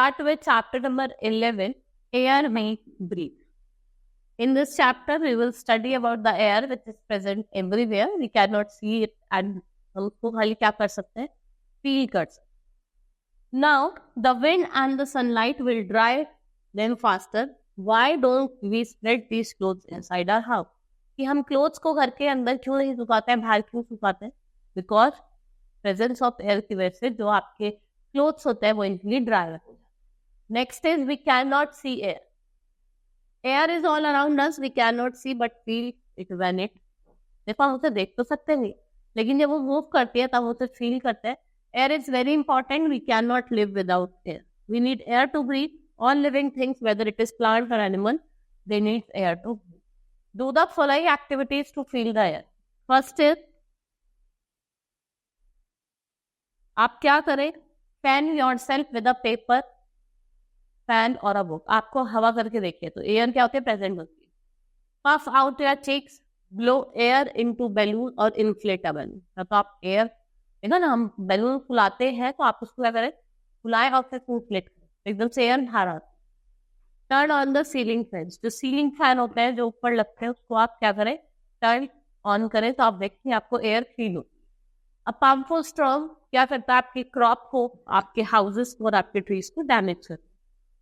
start with chapter number 11, air we breathe. In this chapter, we will study about the air which is present everywhere. We cannot see it and हम उसको खाली क्या कर सकते हैं, feel कर सकते हैं. Now, the wind and the sunlight will dry them faster. Why don't we spread these clothes inside our house? कि हम क्लोथ्स को घर के अंदर क्यों नहीं सुखाते हैं, बाहर क्यों सुखाते हैं? बिकॉज प्रेजेंस ऑफ एयर की वजह से जो आपके क्लोथ्स होते हैं वो इजिली ड्राई रहते हैं. Next is we can not see air. Air is all around us, we can not see but feel it when it. देखो हम उसे देख तो सकते नहीं, लेकिन जब वो मूव करती है तब उसे फील करते हैं. Air is very important. We can not live without air. We need air to breathe. All living things, whether it is plant or animal, they need air to breathe. Do the following activities to feel the air. First is, आप क्या करें? Fan yourself with a paper, fan or a book. आपको हवा करके देखिए तो air क्या होती है, प्रेजेंट होती है. Puff out your cheeks, blow air into balloon or inflate a balloon. तो आप एयर देखो ना, हम बैलून फुलाते हैं तो आप उसको क्या करें, फुलाएं और फिर इन्फ्लेट करें, एकदम से एयर बाहर आता है. Turn on the ceiling fans. जो सीलिंग फैन होते हैं जो ऊपर लगते हैं उसको आप क्या करें, टर्न ऑन करें तो आप देखिए आपको एयर फील होती है. अब पावरफुल स्टॉर्म क्या करता है, आपकी क्रॉप को, आपके हाउसेस को और आपके ट्रीज को डैमेज करता है.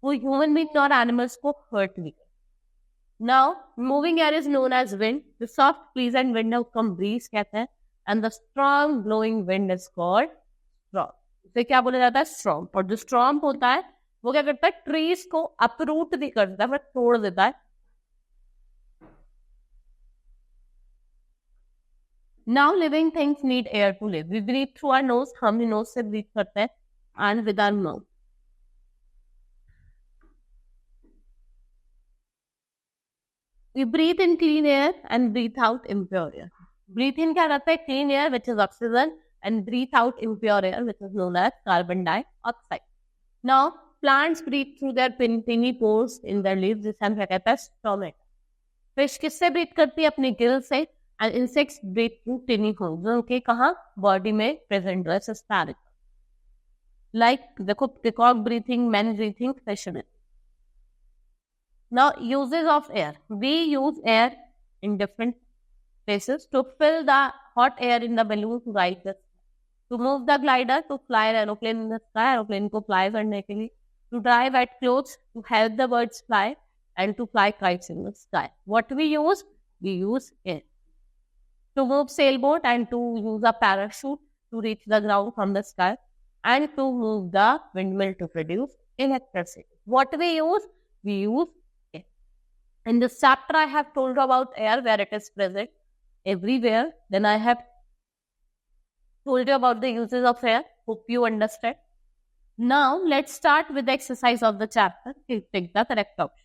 वो ह्यूमन बींग और एनिमल्स को हर्ट भी करता है. Now moving air is known as wind. The soft pleasant wind को हम ब्रीज कहते हैं. And the strong blowing wind is called storm. इसे क्या बोला जाता है, स्ट्रॉम. और जो स्ट्रॉम होता है वो क्या करता है, ट्रीज को अपरूट नहीं कर देता, बट तोड़ देता है. Now living things need air to live. We breathe through our nose. हम नोज से ब्रीथ करते हैं and with our mouth. We breathe in clean air and breathe out impure air. Breathe in क्या करता है, clean air which is oxygen, and breathe out impure air which is known as carbon dioxide. Now plants breathe through their tiny pores in their leaves. जिसे हम क्या कहते हैं, stomata. Fish किससे breathe करती है, अपने गिल से. And insects breathe through tiny holes, जो उनके कहाँ, बॉडी में प्रेजेंट है, सिस्टेमिक. लाइक देखो, peacock breathing, man breathing, fish में. Now uses of air. We use air in different places. To fill the hot air in the balloon to rise the. To move the glider, to fly an aeroplane in the sky, aeroplane को fly करने के लिए. To dry wet clothes, to help the birds fly, and to fly kites in the sky. What we use? We use air. To move sailboat and to use a parachute to reach the ground from the sky, and to move the windmill to produce electricity. What we use? We use air. In this chapter, I have told about air, where it is present everywhere. Then I have told you about the uses of air. Hope you understand. Now, let's start with the exercise of the chapter. Please take the correct option.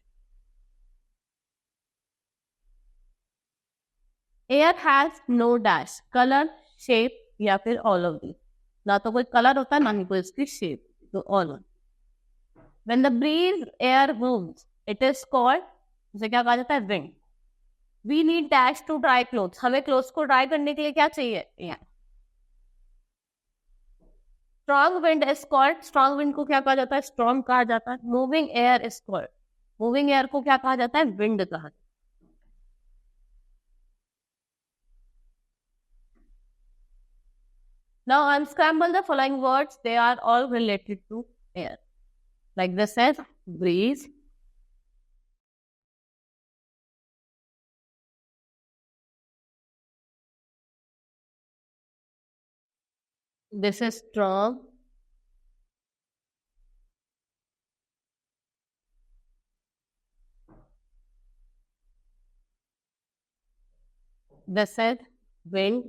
Air has no dash, color, shape या फिर all of these. ना तो कोई color होता है, ना ही कोई इसकी shape. तो all of. When the breeze air moves, it is called, उसे क्या कहा जाता है, wind. We need dash to dry clothes. हमें clothes को dry करने के लिए क्या चाहिए, air. Strong wind is called, strong wind को क्या कहा जाता है, स्ट्रॉन्ग कहा जाता है. Moving air is called, moving air को क्या कहा जाता है, विंड कहा जाता है. Now unscramble the following words. They are all related to air. Like this is breeze, this is strong, this is wind,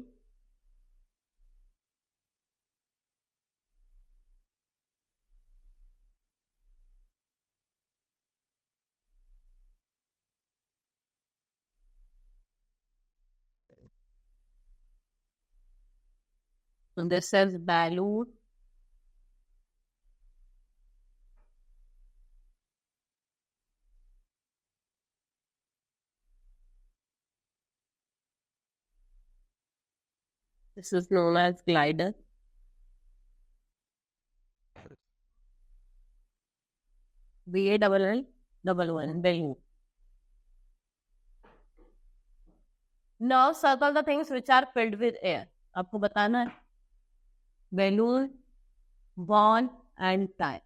this is balloon, this is known as glider, BALL balloon. Now circle the things which are filled with air. आपको बताना है. Balloon, ball and tie.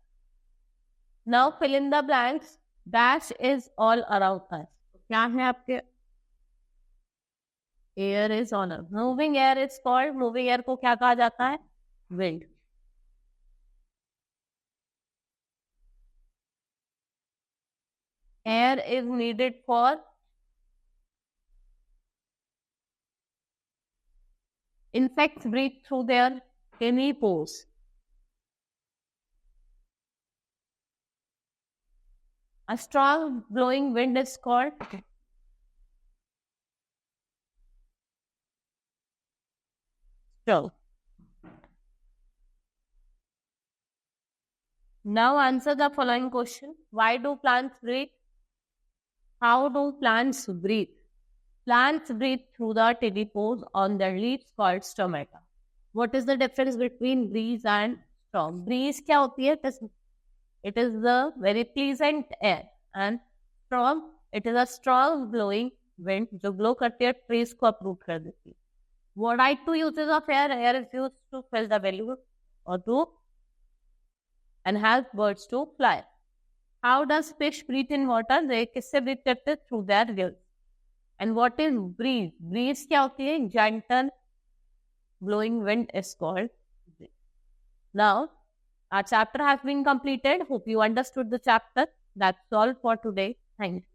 Now fill in the blanks. Dash is all around us. क्या है आपके? Air is all around. Moving air is called. Moving air को क्या कहा जाता है? Wind. Air is needed for insects breathe through their tiny pores. A strong blowing wind is called storm. Now answer the following question. Why do plants breathe? How do plants breathe? Plants breathe through the tiny pores on their leaves called stomata. What is the difference between breeze and storm? Breeze क्या होती है? It is the very pleasant air, and storm, it is a strong blowing wind जो blow करती है trees को uproot कर देती है. What are two uses of air? Air is used to fill the balloon or to and help birds to fly. How does fish breathe in water? They किससे breathe करते हैं? Through their gills. And what is breeze? Breeze क्या होती है? Gentle blowing wind is called breeze. Now, our chapter has been completed. Hope you understood the chapter. That's all for today. Thank you.